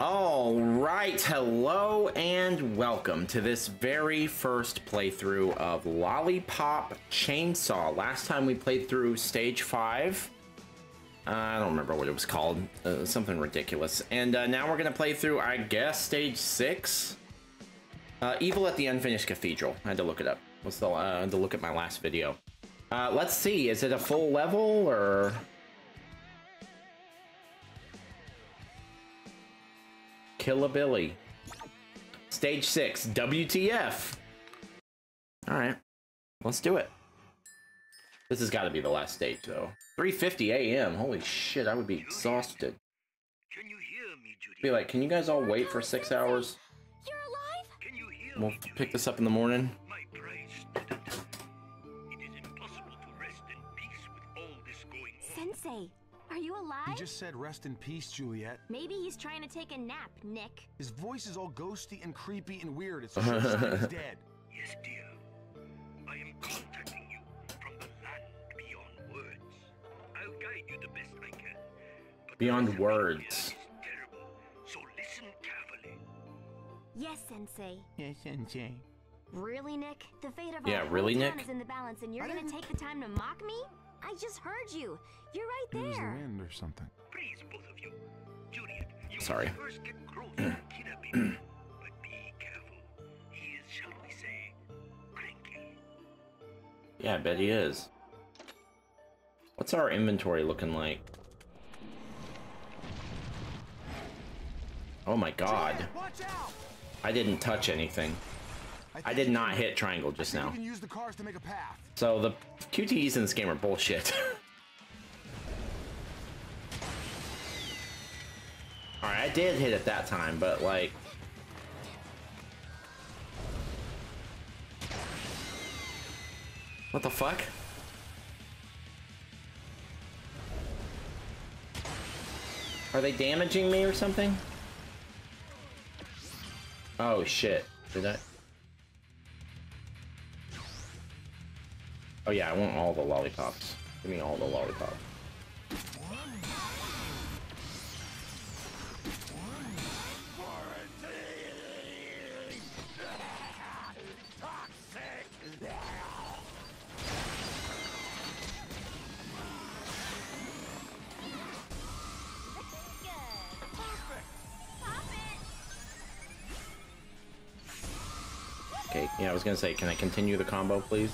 All right, hello and welcome to this very first playthrough of Lollipop Chainsaw. Last time we played through stage 5. I don't remember what it was called, something ridiculous. And now we're gonna play through, I guess, stage 6? Evil at the Unfinished Cathedral. I had to look it up. I had to look at my last video. Let's see, is it a full level or... Killabilly. Stage 6, WTF. Alright, let's do it. This has got to be the last stage, though. 3:50 a.m. Holy shit, I would be exhausted. Can you hear me, Judy? Be like, can you guys all wait for 6 hours? You're alive? Can you hear We'll me, Judy? pick this up in the morning. My prize student. It is impossible to rest in peace with all this going on. Sensei, are you alive? He just said rest in peace, Juliet. Maybe he's trying to take a nap, Nick. His voice is all ghosty and creepy and weird. It's a sure sign he's dead. Yes, dear. I am contacting you from the land beyond words. I'll guide you the best I can. But Beyond the words. is terrible, so listen carefully. Yes, Sensei. Yes, Sensei. Really, Nick? The fate of Yeah, our really, whole town Nick? is in the balance, and you're I gonna didn't- take the time to mock me? I just heard you. You're right It was the there. wind or something. Please, both of you. Juliet, you Sorry. must first get closer to Kidabee. But be careful. He is, shall we say, cranky. Yeah, I bet he is. What's our inventory looking like? Oh my god. Watch out! I didn't touch anything. I did not hit triangle just now. You can use the cars to make a path. So the QTEs in this game are bullshit. Alright, I did hit it that time, but like... What the fuck? Are they damaging me or something? Oh shit. Did I? Oh yeah, I want all the lollipops. Give me all the lollipops. Okay, yeah, I was gonna say, can I continue the combo, please?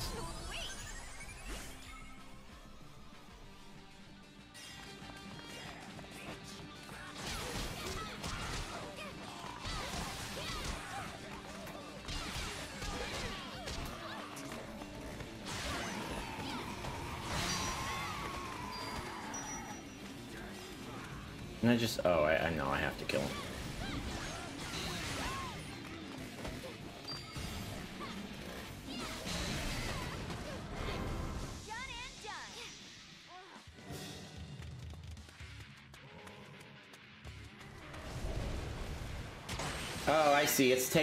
And I just, oh, I know I have to kill him. Oh, I see. It's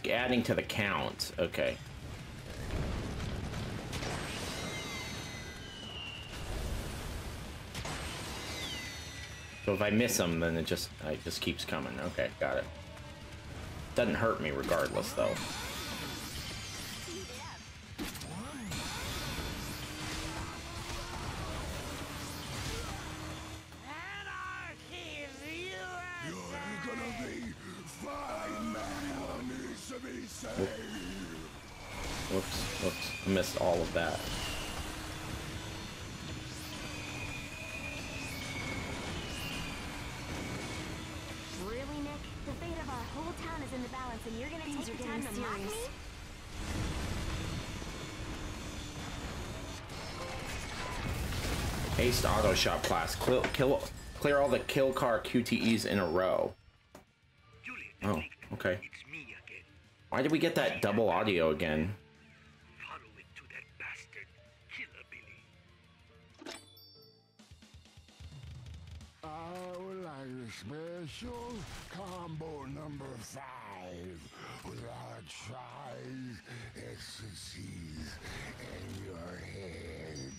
adding to the count. Okay. So if I miss them, then it just keeps coming. Okay, got it. Doesn't hurt me regardless, though. Whoops, I missed all of that. Really, Nick? The fate of our whole town is in the balance, and you're gonna take the time to mock me? Haste auto shot class. Clear all the kill car QTEs in a row. Juliet, Oh, okay. it's me again. Why did we get that double audio again? Follow it to that bastard, Killer Billy. I would like a special combo number 5 with large fries, ecstasies, and your head.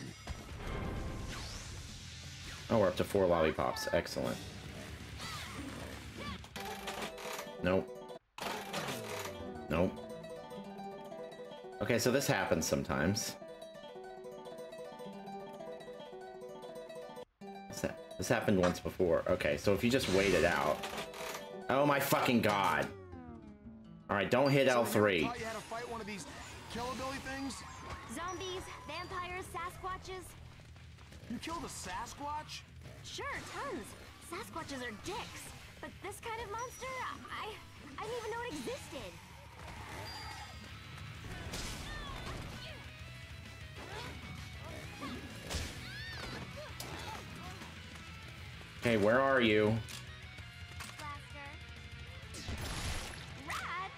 Oh, we're up to 4 lollipops. Excellent. Nope. Nope. Okay, so this happens sometimes. This happened once before. Okay, so if you just wait it out. Oh my fucking god. Alright, don't hit L3. So you thought you had to fight one of these killabilly things? Zombies, vampires, Sasquatches. You killed a Sasquatch? Sure, tons. Sasquatches are dicks. But this kind of monster, I didn't even know it existed. Okay, where are you? Blaster. Rad.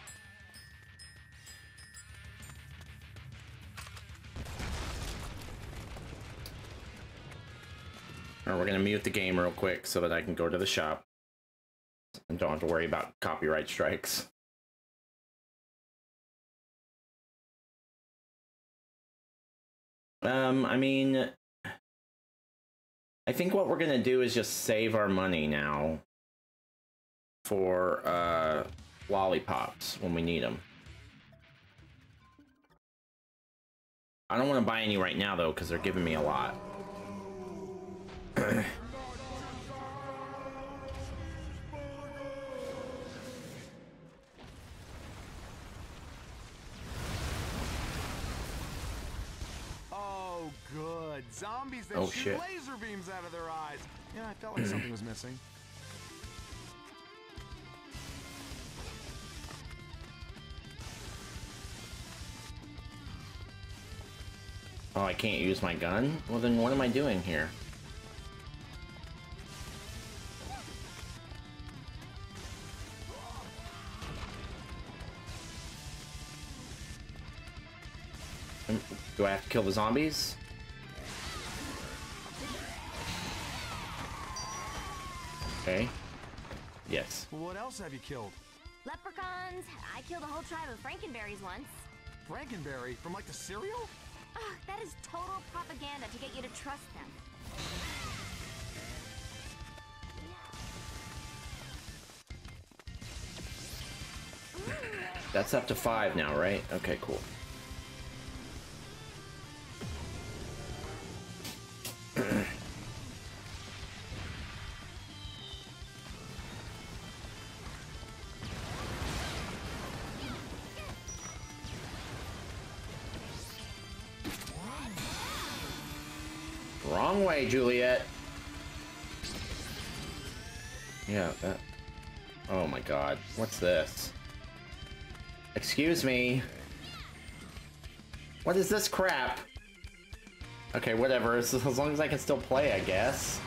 Alright, we're gonna mute the game real quick so that I can go to the shop. And don't have to worry about copyright strikes. I mean, I think what we're gonna do is just save our money now for lollipops when we need them. I don't want to buy any right now though because they're giving me a lot. Oh, good. Zombies that Oh, shoot shit. laser beams out of their eyes. Yeah, I felt like something was missing. Oh, I can't use my gun? Well then what am I doing here? Do I have to kill the zombies? Okay. Yes. Well, what else have you killed? Leprechauns. I killed a whole tribe of Frankenberries once. Frankenberry from like the cereal? Ugh, that is total propaganda to get you to trust them. That's up to 5 now, right? Okay, cool. Wrong way, Juliet. Yeah, that... Oh my god. What's this? Excuse me. What is this crap? Okay, whatever. As long as I can still play, I guess.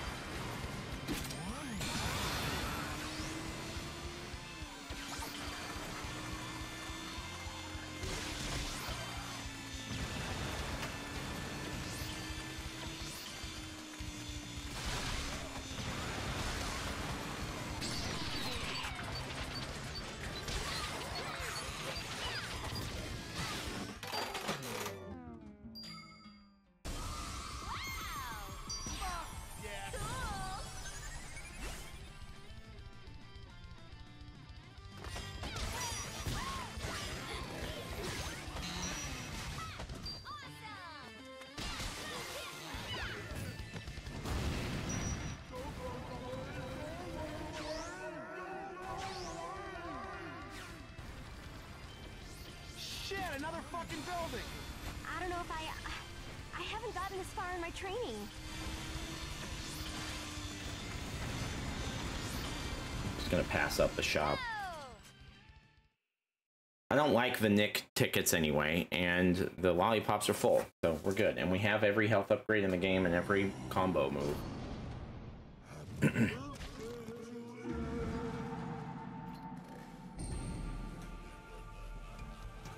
Shit, another fucking building! I don't know if I haven't gotten this far in my training. Just gonna pass up the shop. Oh! I don't like the Nick tickets anyway, and the lollipops are full, so we're good. And we have every health upgrade in the game and every combo move.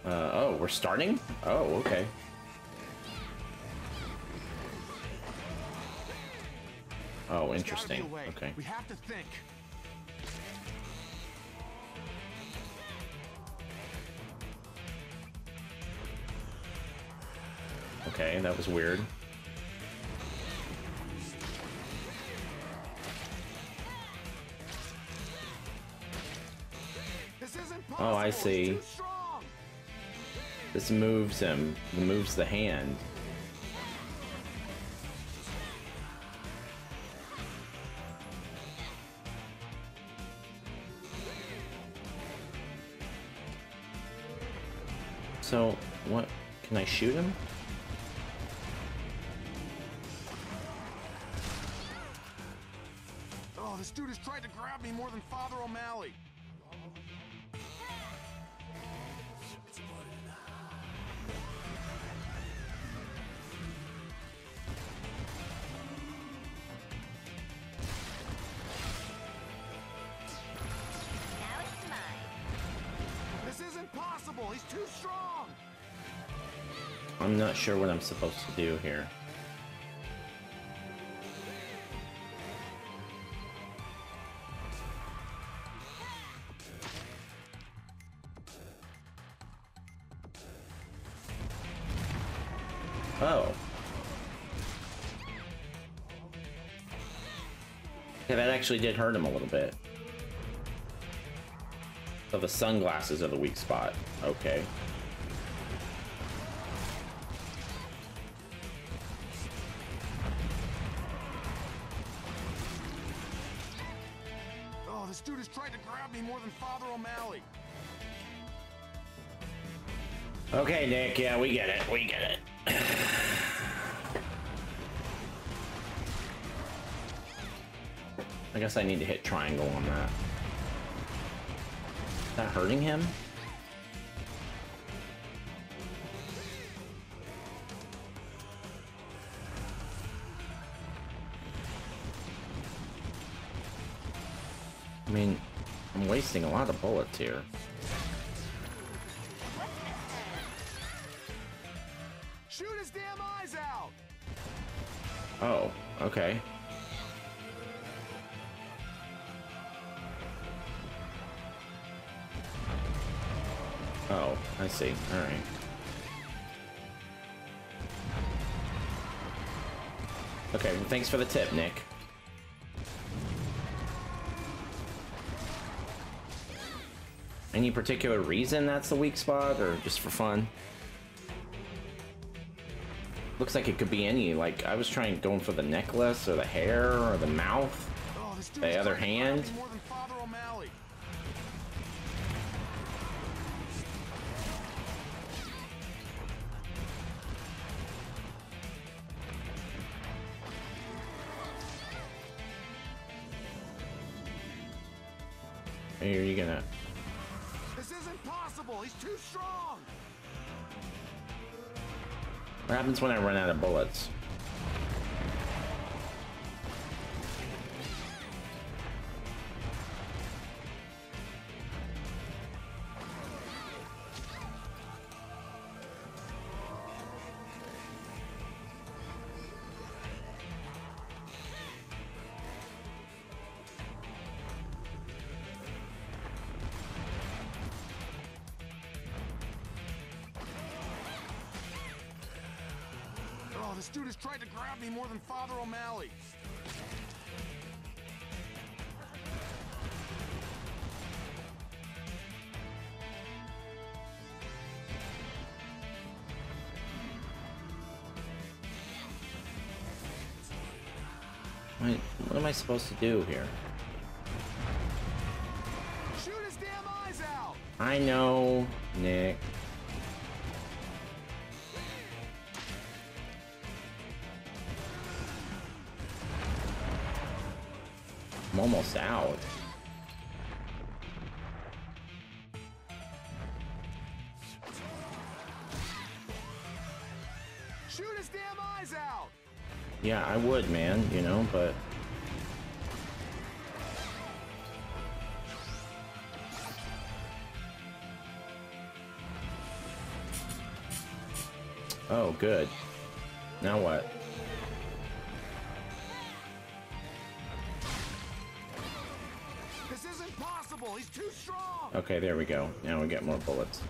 Oh, we're starting? Oh, okay. Oh, interesting. Okay. We have to think. Okay, that was weird. Oh, I see. Too strong. This moves him. Moves the hand. So, what? Can I shoot him? Oh, this dude has tried to grab me more than Father O'Malley. Now it's mine. This isn't possible. He's too strong. I'm not sure what I'm supposed to do here. Oh. Yeah, that actually did hurt him a little bit. So the sunglasses are the weak spot. Okay. Oh, this dude has tried to grab me more than Father O'Malley. Okay, Nick, yeah, we get it. We get it. I guess I need to hit triangle on that. Is that hurting him? I mean, I'm wasting a lot of bullets here. Shoot his damn eyes out. Oh, okay. Oh, I see. All right. Okay, well, thanks for the tip, Nick. Any particular reason that's the weak spot, or just for fun? Looks like it could be any, like, I was going for the necklace, or the hair, or the mouth, Oh, this dude the has other tried to grab hand. me more than Father O'Malley. Are you gonna... This isn't possible. He's too strong. What happens when I run out of bullets? Oh, this dude has tried to grab me more than Father O'Malley. Wait, what am I supposed to do here? Shoot his damn eyes out. I know, Nick. I'm almost out. Shoot his damn eyes out. Yeah, I would, man, you know, but... Oh, good. Now what? This isn't possible. He's too strong. Okay, there we go. Now we get more bullets.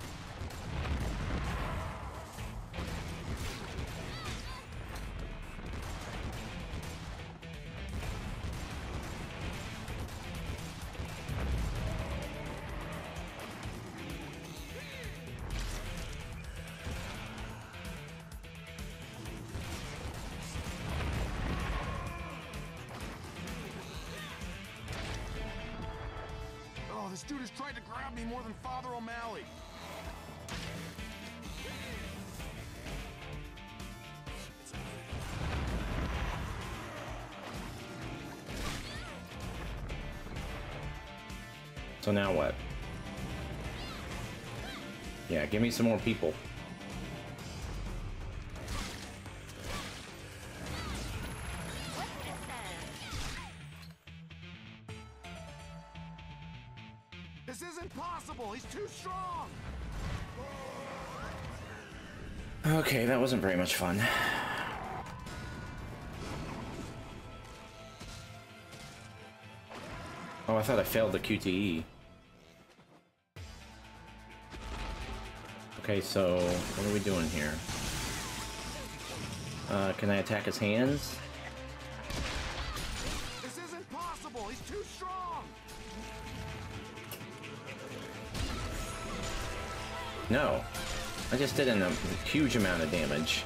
this dude has tried to grab me more than Father O'Malley. So now what? Yeah, give me some more people. This isn't possible. He's too strong. Okay, that wasn't very much fun. Oh, I thought I failed the QTE. Okay, so what are we doing here? Can I attack his hands? This isn't possible. He's too strong. No. I just did a huge amount of damage.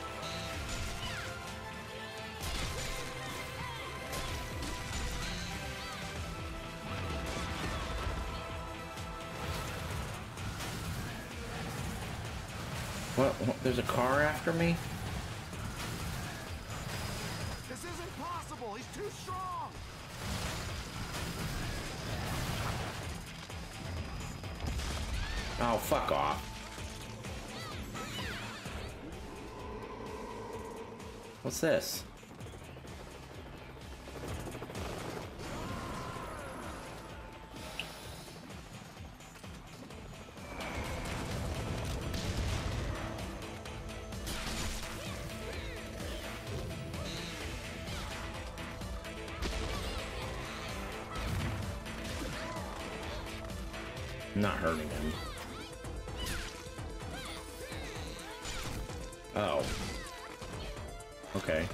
What? There's a car after me? This isn't possible. He's too strong. Oh, fuck off. What's this? I'm not hurting him. Oh. Okay.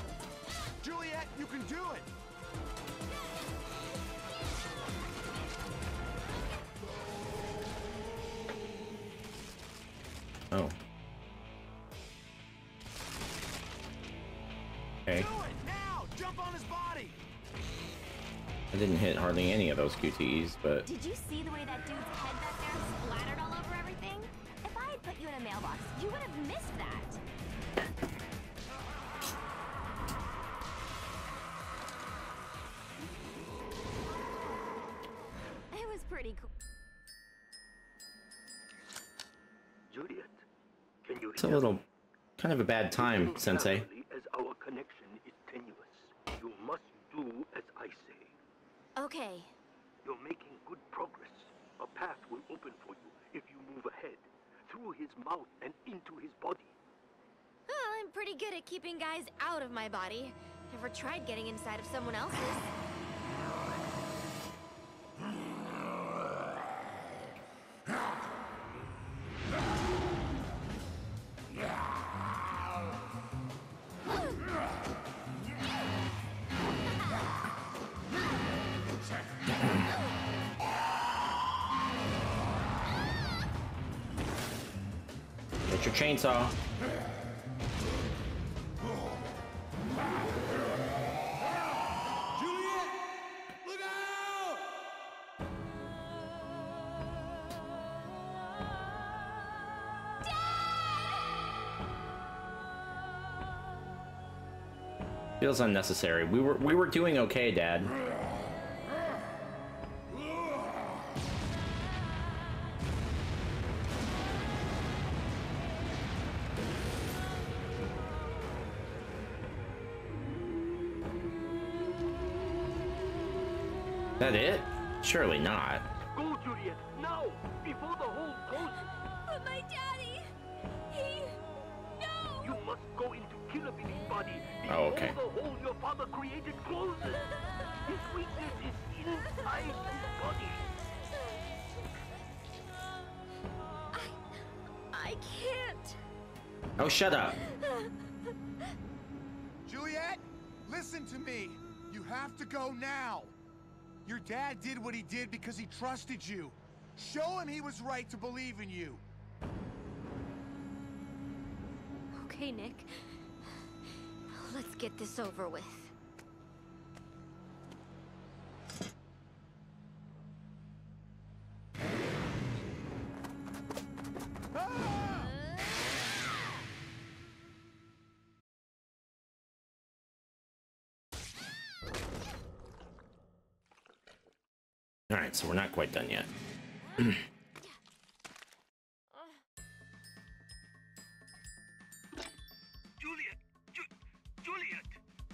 Juliet, you can do it. Oh. Okay. Do it now. Jump on his body. I didn't hit hardly any of those QTEs, but... Did you see the way that dude's head back there splattered all over everything? If I had put you in a mailbox, you would have missed that. It was pretty cool. Juliet, can you It's a hear little... me? kind of a bad time, Sensei. Naturally, as our connection is tenuous, you must do as I say. Okay. You're making good progress. A path will open for you if you move ahead, through his mouth and into his body. Well, I'm pretty good at keeping guys out of my body. Never tried getting inside of someone else's. Get your chainsaw. Juliet, look out! Feels unnecessary. We were doing okay, Dad. That it? Surely not. Go, Juliet, now, before the hole closes. But my daddy, no! You must go into Killer Billy's body before Oh, okay. the hole your father created closes. His weakness is inside his body. I can't. Oh, shut up. Juliet, listen to me. You have to go now. Your dad did what he did because he trusted you. Show him he was right to believe in you. Okay, Nick. Let's get this over with. Alright, so we're not quite done yet. Juliet,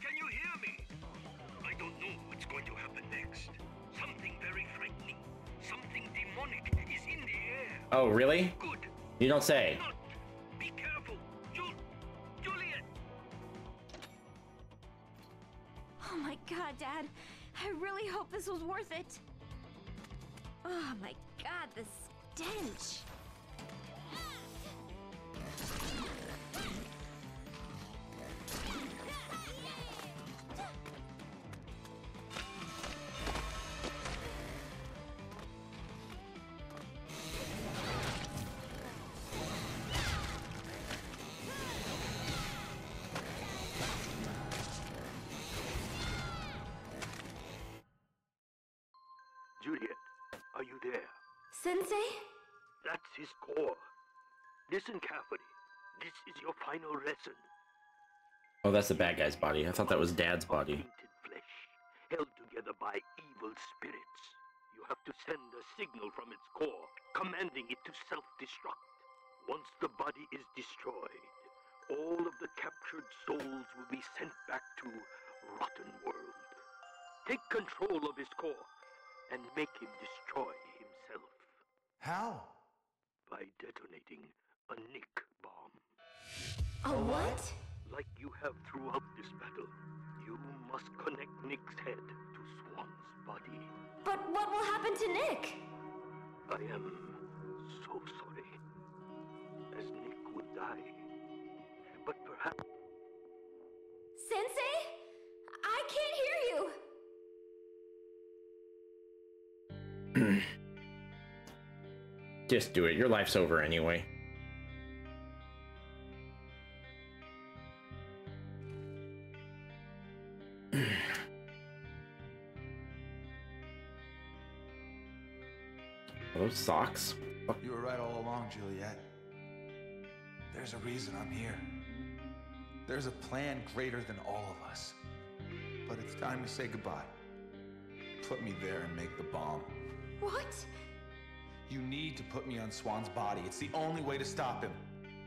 can you hear me? I don't know what's going to happen next. Something very frightening, something demonic is in the air. Oh, really? Good. You don't say. Not. Be careful, Juliet. Oh my god, Dad. I really hope this was worth it. Oh my god, the stench. Juliet, are you there? Sensei? That's his core. Listen carefully. This is your final lesson. Oh, that's the bad guy's body. I thought that was Dad's body. Tainted flesh, held together by evil spirits. You have to send a signal from its core, commanding it to self-destruct. Once the body is destroyed, all of the captured souls will be sent back to Rotten World. Take control of his core and make him destroy himself. How? By detonating a Nick bomb. A what? Like you have throughout this battle, you must connect Nick's head to Swan's body. But what will happen to Nick? I am so sorry, as Nick would die. But perhaps... Sensei? I can't hear you! Just do it. Your life's over anyway. Are those socks? You were right all along, Juliet. There's a reason I'm here. There's a plan greater than all of us. But it's time to say goodbye. Put me there and make the bomb. What? You need to put me on Swan's body. It's the only way to stop him.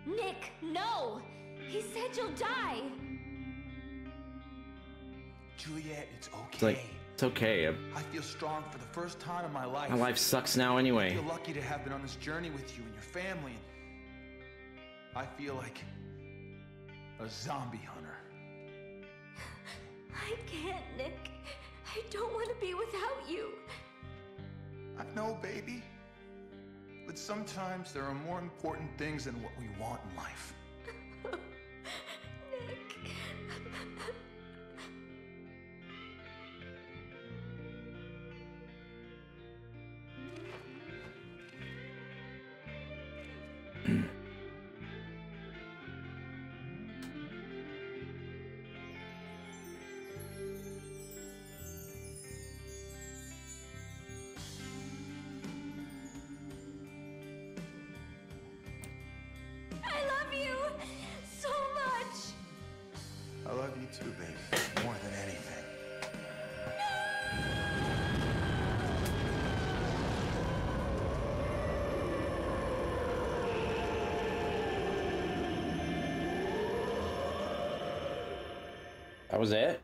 Nick, no! He said you'll die! Juliet, it's okay. It's like, it's okay. I feel strong for the first time in my life. My life sucks now I anyway. feel lucky to have been on this journey with you and your family. I feel like a zombie hunter. I can't, Nick. I don't want to be without you. I know, baby. But sometimes there are more important things than what we want in life. Nick. I love you so much. I love you too, baby. More than anything. That was it?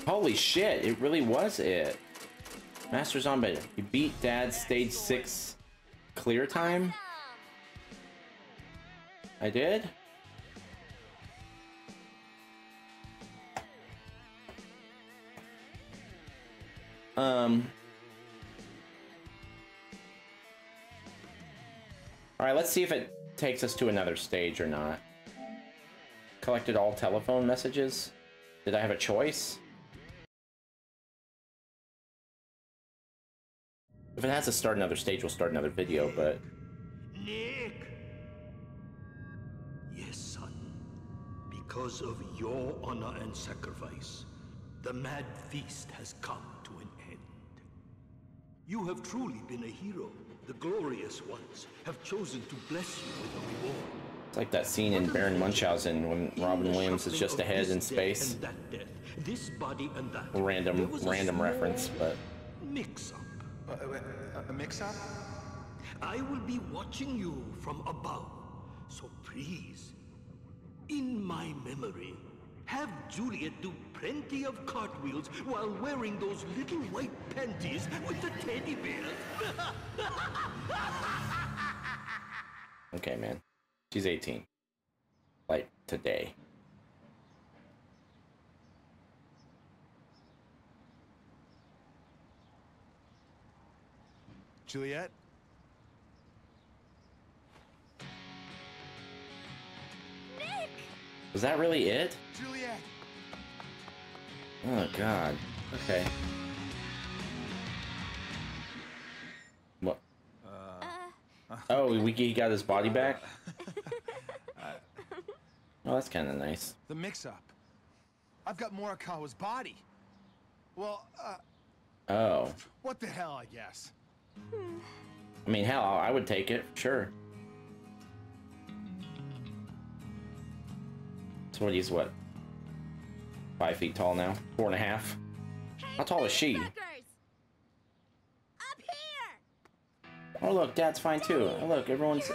Holy shit, it really was it. Master Zombie, you beat Dad's stage 6 clear time? I did? Alright, let's see if it takes us to another stage or not. Collected all telephone messages? Did I have a choice? If it has to start another stage, we'll start another video, but... Nick! Yes, son. Because of your honor and sacrifice, the mad feast has come to an end. You have truly been a hero. The glorious ones have chosen to bless you with a reward. It's like that scene in Baron Munchausen when Robin Williams is just ahead in space. This body and that. Random reference, but Mix up. A mix-up? I will be watching you from above. So please, in my memory, have Juliet do plenty of cartwheels while wearing those little white panties with the teddy bears. okay, man. She's 18. Like, today. Juliet? Nick! Was that really it? Juliet! Oh, God. Okay. What? Oh, he got his body back? Oh, that's kind of nice. The mix-up. I've got Morikawa's body. Well, Oh. what the hell, I guess. I mean, hell, I would take it, sure. So what, he's what? 5 feet tall now? 4.5? How tall is she? Up here! Oh look, Dad's fine too. Oh look, everyone's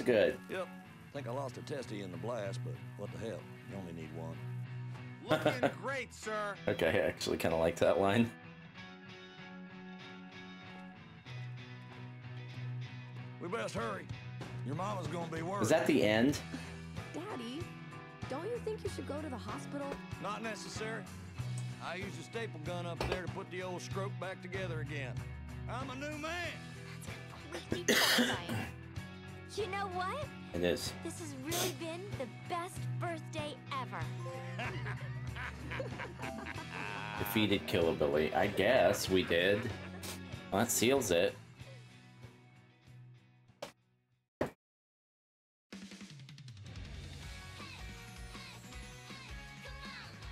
good. Yep. Think I lost a testy in the blast, but what the hell? You only need one. Looking great, sir. Okay, I actually kind of like that line. We best hurry. Your mama's gonna be worried. Is that the end? Daddy, don't you think you should go to the hospital? Not necessary. I used a staple gun up there to put the old scrope back together again. I'm a new man. Completely terrifying. You know what? It is. This has really been the best birthday ever. Defeated Killabilly. I guess we did. Well, that seals it.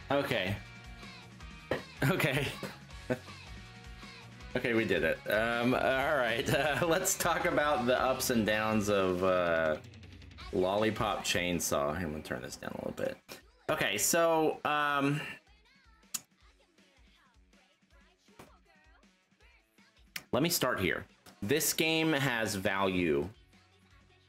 Okay. Okay. Okay, we did it. Alright, let's talk about the ups and downs of Lollipop Chainsaw. I'm gonna turn this down a little bit. Okay, so, let me start here. This game has value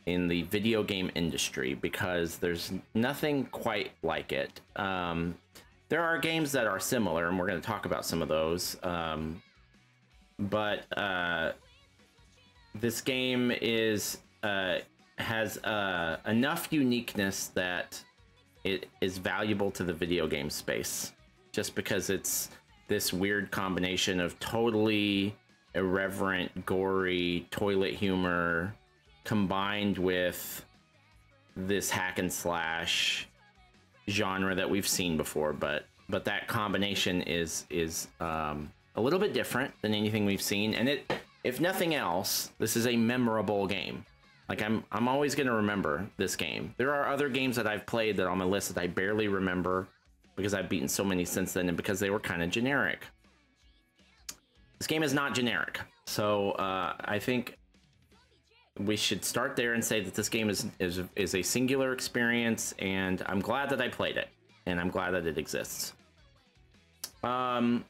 in the video game industry because there's nothing quite like it. There are games that are similar, and we're going to talk about some of those. But this game has enough uniqueness that it is valuable to the video game space, just because it's this weird combination of totally irreverent, gory toilet humor combined with this hack and slash genre that we've seen before, but that combination is a little bit different than anything we've seen, and it, if nothing else, this is a memorable game. Like, I'm always going to remember this game. There are other games that I've played that are on my list that I barely remember because I've beaten so many since then and because they were kind of generic. This game is not generic, so I think we should start there and say that this game is a singular experience, and I'm glad that I played it, and I'm glad that it exists. The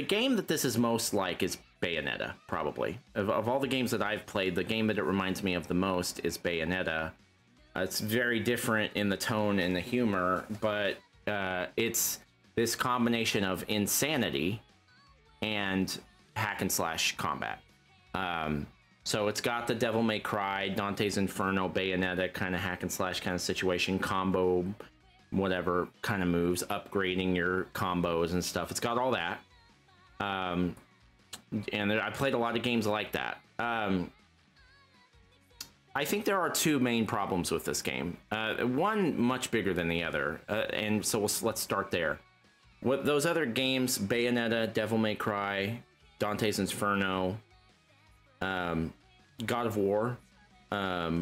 game that this is most like is Bayonetta, probably. Of all the games that I've played, the game that it reminds me of the most is Bayonetta. It's very different in the tone and the humor, but it's this combination of insanity and hack and slash combat. So it's got the Devil May Cry, Dante's Inferno, Bayonetta kind of hack and slash kind of situation, combo, whatever kind of moves, upgrading your combos and stuff. It's got all that. And I played a lot of games like that. I think there are two main problems with this game. One much bigger than the other, and so let's start there. What those other games, Bayonetta, Devil May Cry, Dante's Inferno, God of War, all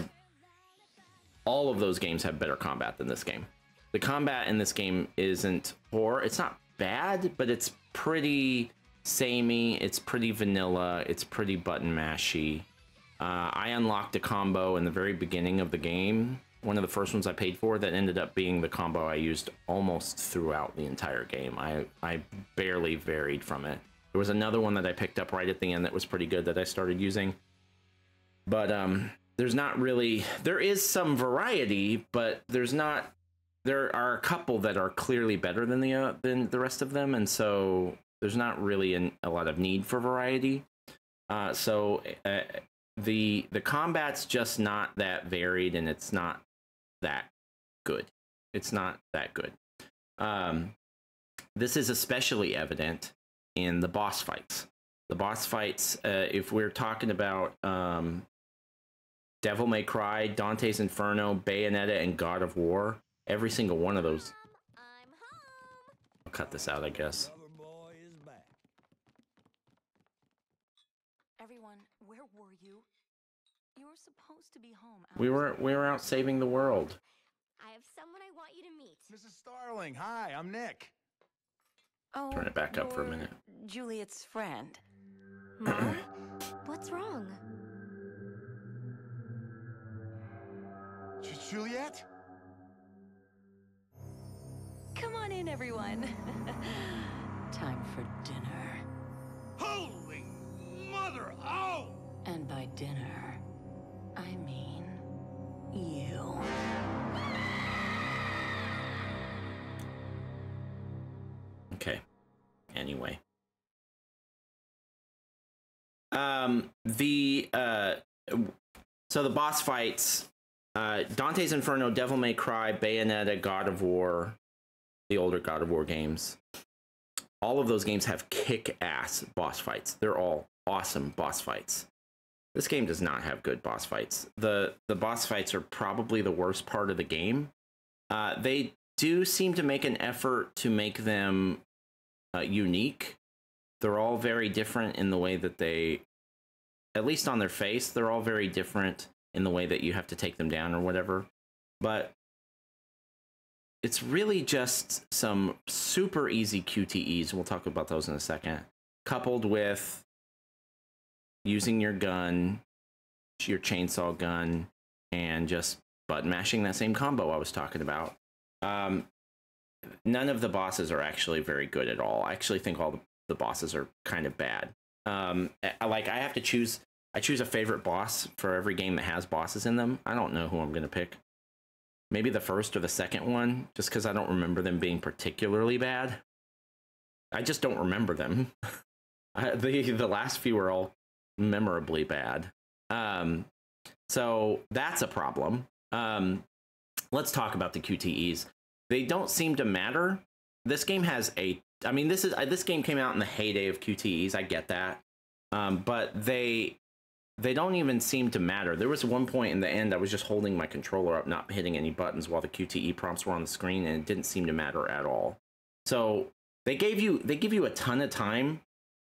of those games have better combat than this game. The combat in this game isn't poor. It's not bad, but it's pretty samey. It's pretty vanilla. It's pretty button mashy. I unlocked a combo in the very beginning of the game, one of the first ones I paid for, that ended up being the combo I used almost throughout the entire game. I barely varied from it. There was another one that I picked up right at the end that was pretty good that I started using. But there's not really... There is some variety, but there's not... There are a couple that are clearly better than the rest of them, and so there's not really a lot of need for variety. The combat's just not that varied, and it's not that good. It's not that good. This is especially evident in the boss fights. The boss fights, if we're talking about Devil May Cry, Dante's Inferno, Bayonetta, and God of War, every single one of those... I'm home. I'll cut this out, I guess. Boy is back. Everyone, where were you? You were supposed to be home. We were out saving the world. I have someone I want you to meet. Mrs. Starling, hi, I'm Nick. Oh, Turn it back up for a you're minute. Juliet's friend. Mom? What's wrong? Juliet? Come on in, everyone. Time for dinner. Holy mother! Oh! And by dinner, I mean you. Okay. Anyway. So the boss fights, Dante's Inferno, Devil May Cry, Bayonetta, God of War, the older God of War games. All of those games have kick-ass boss fights. They're all awesome boss fights. This game does not have good boss fights. The boss fights are probably the worst part of the game. They do seem to make an effort to make them unique. They're all very different in the way that they, at least on their face, they're all very different in the way that you have to take them down or whatever. But it's really just some super easy QTEs. We'll talk about those in a second. Coupled with using your gun, your chainsaw gun, and just button mashing that same combo I was talking about. None of the bosses are actually very good at all. I actually think all the bosses are kind of bad. Like I have to choose, I choose a favorite boss for every game that has bosses in them. I don't know who I'm going to pick. Maybe the first or the second one, just because I don't remember them being particularly bad. I just don't remember them. The last few are all memorably bad. So that's a problem. Let's talk about the QTEs. They don't seem to matter. This game has I mean, this game came out in the heyday of QTEs. I get that. But they don't even seem to matter. There was one point in the end I was just holding my controller up, not hitting any buttons while the QTE prompts were on the screen, and it didn't seem to matter at all. So they give you a ton of time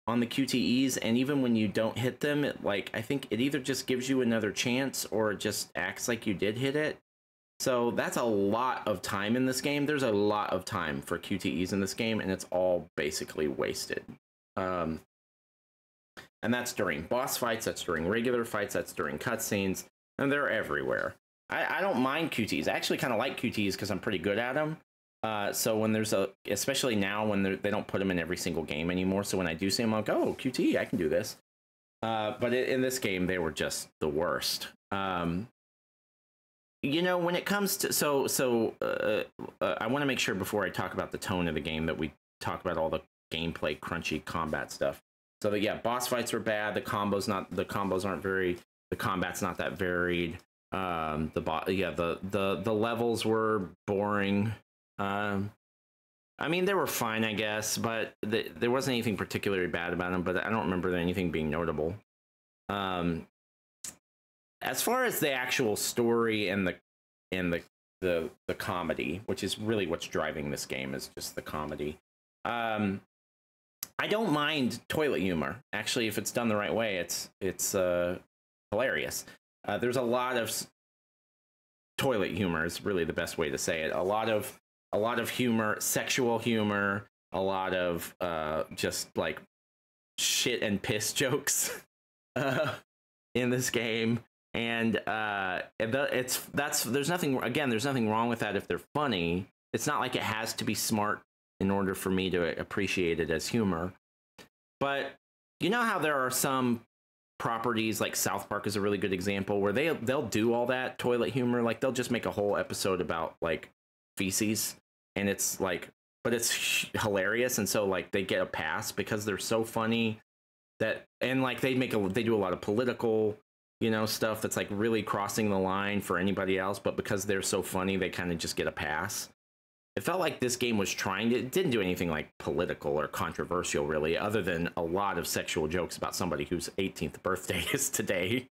on the QTEs, and even when you don't hit them, I think it either just gives you another chance or it just acts like you did hit it. So that's a lot of time in this game. There's a lot of time for QTEs in this game, and it's all basically wasted. And that's during boss fights, that's during regular fights, that's during cutscenes, and they're everywhere. I don't mind QTEs. I actually kind of like QTEs because I'm pretty good at them. So when there's especially now when they don't put them in every single game anymore, so when I do see them, I'll go, oh, QTE, I can do this. But in this game, they were just the worst. You know, when it comes to, I want to make sure before I talk about the tone of the game that we talk about all the gameplay, crunchy combat stuff. So that, yeah, boss fights are bad. The combats aren't very, the combat's not that varied. The levels were boring. I mean, they were fine, I guess, but there wasn't anything particularly bad about them, but I don't remember anything being notable. As far as the actual story and the comedy, which is really what's driving this game, is just the comedy. I don't mind toilet humor. Actually, if it's done the right way, it's hilarious. There's a lot of toilet humor is really the best way to say it. A lot of humor, sexual humor, a lot of just like shit and piss jokes. in this game. And there's nothing wrong with that if they're funny. It's not like it has to be smart in order for me to appreciate it as humor. But you know how there are some properties, like South Park is a really good example, where they'll do all that toilet humor. Like they'll just make a whole episode about like feces, and it's like, but it's hilarious, and so like they get a pass because they're so funny. That, and like they do a lot of political, you know, stuff that's like really crossing the line for anybody else, but because they're so funny, they kind of just get a pass. It felt like this game was it didn't do anything like political or controversial really, other than a lot of sexual jokes about somebody whose 18th birthday is today.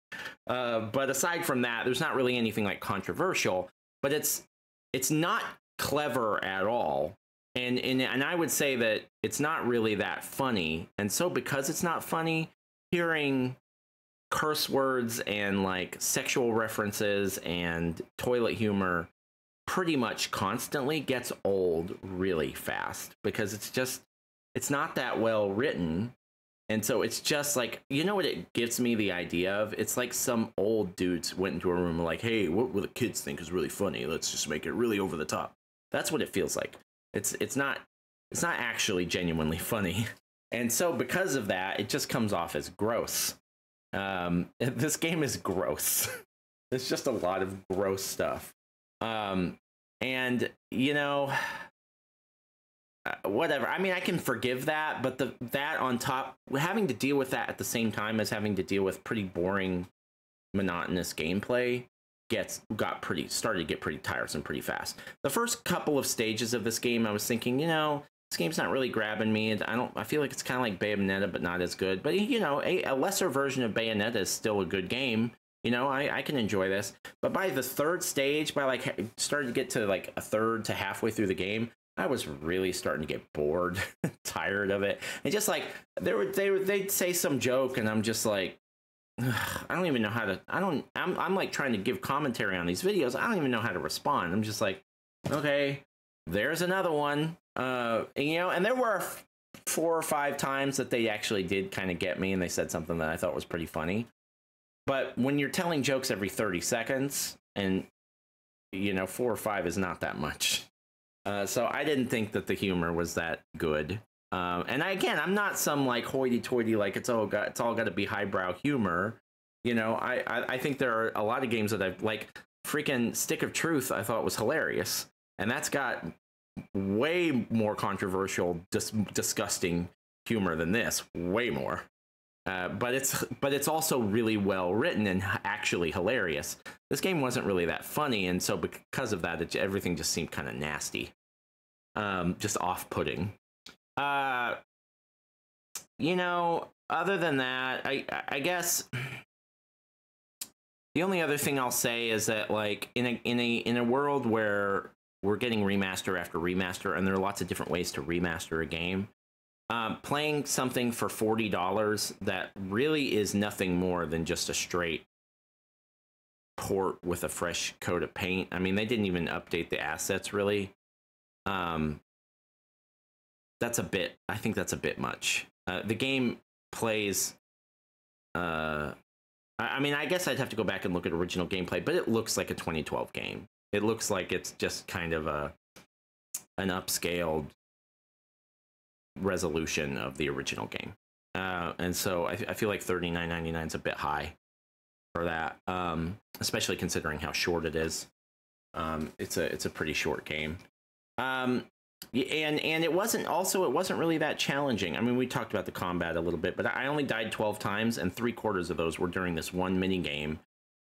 But aside from that, there's not really anything like controversial, but it's not clever at all. And I would say that it's not really that funny. And so because it's not funny, hearing curse words and like sexual references and toilet humor pretty much constantly gets old really fast, because it's not that well written. And so it's just like, you know what it gives me the idea of? It's like some old dudes went into a room and like, hey, what will the kids think is really funny? Let's just make it really over the top. That's what it feels like. It's not actually genuinely funny. And so because of that, it just comes off as gross. This game is gross. There's just a lot of gross stuff. And you know, whatever. I mean, I can forgive that, but that on top, having to deal with that at the same time as having to deal with pretty boring, monotonous gameplay started to get pretty tiresome pretty fast. The first couple of stages of this game, I was thinking, you know, this game's not really grabbing me. I feel like it's kind of like Bayonetta, but not as good. But you know, a lesser version of Bayonetta is still a good game. You know, I can enjoy this. But by the third stage, by like starting to get to like a third to halfway through the game, I was really starting to get bored, tired of it. And just like they'd say some joke, and I'm just like, ugh, I don't even know how to. I'm like trying to give commentary on these videos. I don't even know how to respond. I'm just like, okay, there's another one. And, you know, and there were 4 or 5 times that they actually did kind of get me, and they said something that I thought was pretty funny. But when you're telling jokes every 30 seconds, and, you know, 4 or 5 is not that much. So I didn't think that the humor was that good. And I'm not some like hoity-toity, like it's all got to be highbrow humor. You know, I think there are a lot of games that I've like freaking Stick of Truth. I thought was hilarious, and that's got way more controversial, disgusting humor than this. Way more. But it's also really well written and actually hilarious. This game wasn't really that funny, and so because of that, everything just seemed kind of nasty, just off-putting. You know, other than that, I guess the only other thing I'll say is that like in a world where we're getting remaster after remaster, and there are lots of different ways to remaster a game. Playing something for $40 that really is nothing more than just a straight port with a fresh coat of paint. I mean, they didn't even update the assets really. I think that's a bit much. The game plays, I mean, I guess I'd have to go back and look at original gameplay, but it looks like a 2012 game. It looks like it's just kind of an upscaled resolution of the original game. And so I feel like $39.99 is a bit high for that, especially considering how short it is. It's a pretty short game. And it wasn't really that challenging. I mean, we talked about the combat a little bit, but I only died 12 times, and 3/4 of those were during this one mini game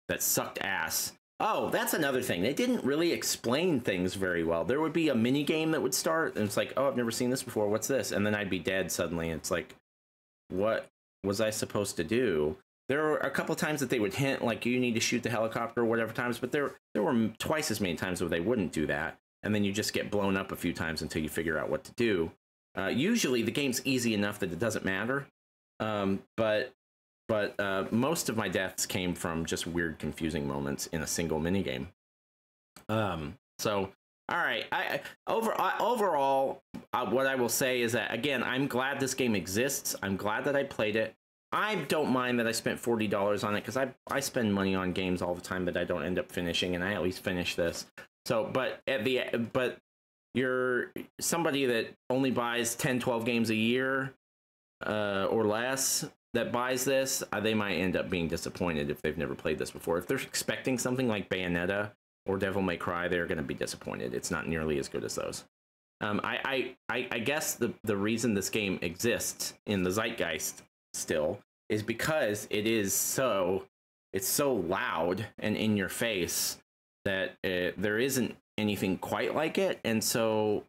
that sucked ass. Oh, that's another thing. They didn't really explain things very well. There would be a mini game that would start, and it's like, oh, I've never seen this before. What's this? And then I'd be dead suddenly. And it's like, what was I supposed to do? There were a couple times that they would hint, like, you need to shoot the helicopter or whatever times, but there were twice as many times where they wouldn't do that. And then you just get blown up a few times until you figure out what to do. Usually the game's easy enough that it doesn't matter. But most of my deaths came from just weird, confusing moments in a single minigame. So, all right. Overall, what I will say is that, again, I'm glad this game exists. I'm glad that I played it. I don't mind that I spent $40 on it because I spend money on games all the time that I don't end up finishing, and I at least finished this. So, but you're somebody that only buys 10, 12 games a year or less that buys this, they might end up being disappointed if they've never played this before. If they're expecting something like Bayonetta or Devil May Cry, they're going to be disappointed. It's not nearly as good as those. I guess the reason this game exists in the zeitgeist still is because it's so loud and in your face that there isn't anything quite like it. And so,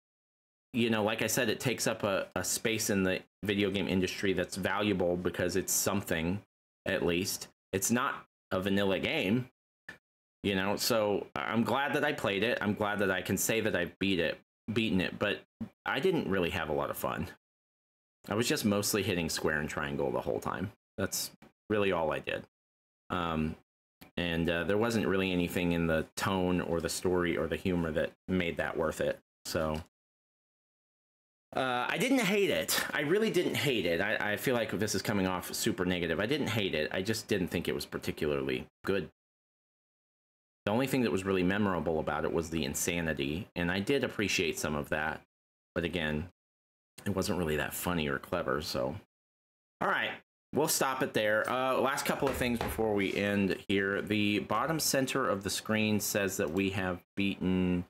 you know, like I said, it takes up a space in the video game industry that's valuable because it's something, at least. It's not a vanilla game, you know, so I'm glad that I played it. I'm glad that I can say that I've beaten it, but I didn't really have a lot of fun. I was just mostly hitting square and triangle the whole time. That's really all I did. There wasn't really anything in the tone or the story or the humor that made that worth it. So I didn't hate it. I really didn't hate it. I feel like this is coming off super negative. I didn't hate it. I just didn't think it was particularly good. The only thing that was really memorable about it was the insanity, and I did appreciate some of that. But again, it wasn't really that funny or clever, so. All right, we'll stop it there. Last couple of things before we end here. The bottom center of the screen says that we have beaten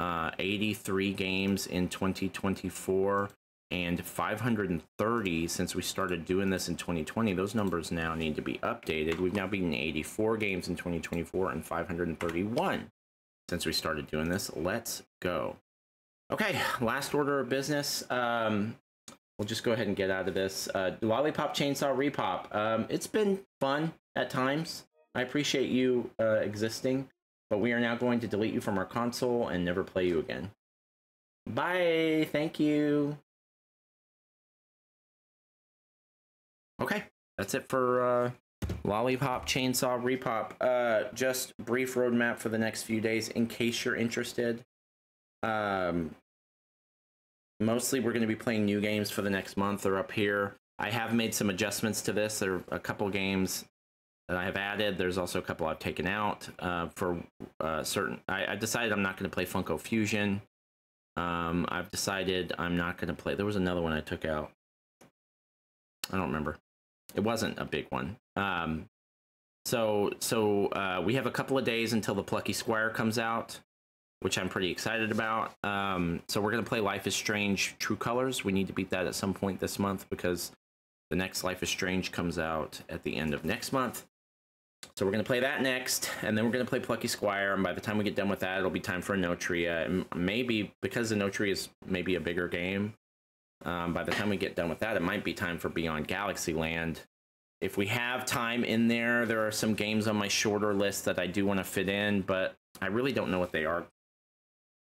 83 games in 2024 and 530 since we started doing this in 2020. Those numbers now need to be updated. We've now beaten 84 games in 2024 and 531 since we started doing this. Let's go. Okay, last order of business. We'll just go ahead and get out of this. Lollipop Chainsaw RePOP. It's been fun at times. I appreciate you existing, but we are now going to delete you from our console and never play you again. Bye. Thank you. Okay, that's it for Lollipop Chainsaw RePOP. Just brief roadmap for the next few days in case you're interested. Mostly we're going to be playing new games for the next month. They're up here. I have made some adjustments to this. There are a couple games that I have added. There's also a couple I've taken out for certain. I decided I'm not going to play Funko Fusion. I've decided I'm not going to play. There was another one I took out. I don't remember. It wasn't a big one. So we have a couple of days until the Plucky Squire comes out, which I'm pretty excited about. So we're going to play Life is Strange True Colors. We need to beat that at some point this month because the next Life is Strange comes out at the end of next month. So we're going to play that next, and then we're going to play Plucky Squire, and by the time we get done with that, it'll be time for Notria. And maybe, because the Notria is maybe a bigger game, by the time we get done with that, it might be time for Beyond Galaxyland. If we have time in there, there are some games on my shorter list that I do want to fit in, but I really don't know what they are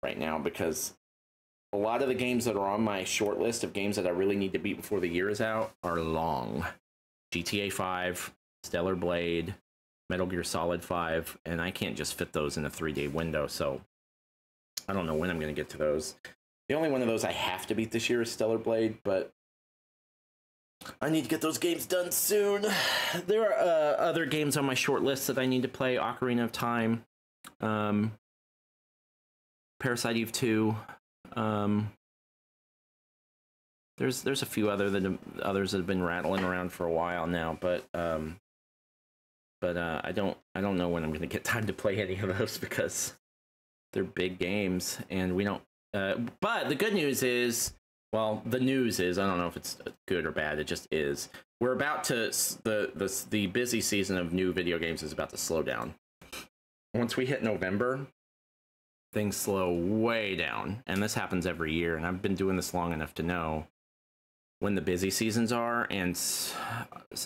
right now because a lot of the games that are on my short list of games that I really need to beat before the year is out are long. GTA 5, Stellar Blade, Metal Gear Solid 5, and I can't just fit those in a 3-day window, so I don't know when I'm going to get to those. The only one of those I have to beat this year is Stellar Blade, but I need to get those games done soon. There are other games on my short list that I need to play. Ocarina of Time, Parasite Eve 2. There's a few others that have been rattling around for a while now, but I don't know when I'm going to get time to play any of those because they're big games and we don't. But the good news is, well, the news is, I don't know if it's good or bad. It just is. We're about to the busy season of new video games is about to slow down. Once we hit November, things slow way down, and this happens every year. And I've been doing this long enough to know when the busy seasons are, and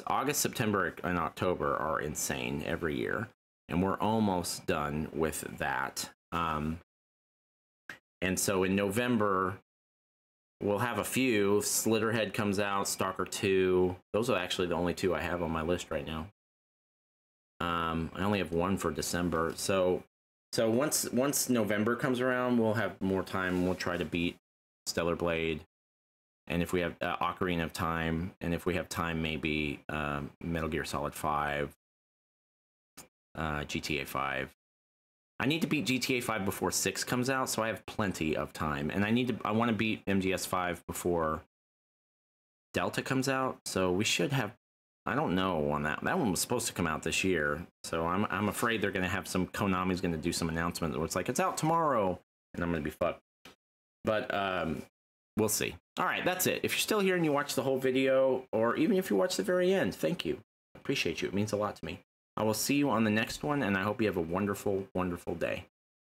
August, September, and October are insane every year, and we're almost done with that. And so in November, we'll have a few. Slitterhead comes out, Stalker 2. Those are actually the only two I have on my list right now. I only have one for December. So once November comes around, we'll have more time. We'll try to beat Stellar Blade. And if we have Ocarina of Time, and if we have time, maybe Metal Gear Solid 5, GTA 5. I need to beat GTA 5 before 6 comes out, so I have plenty of time. And I want to beat MGS 5 before Delta comes out, so we should have, I don't know on that. That one was supposed to come out this year, so I'm afraid they're going to have Konami's going to do some announcement where it's like, it's out tomorrow, and I'm going to be fucked. But we'll see. All right, that's it. If you're still here and you watch the whole video, or even if you watch the very end, thank you. I appreciate you. It means a lot to me. I will see you on the next one, and I hope you have a wonderful, wonderful day.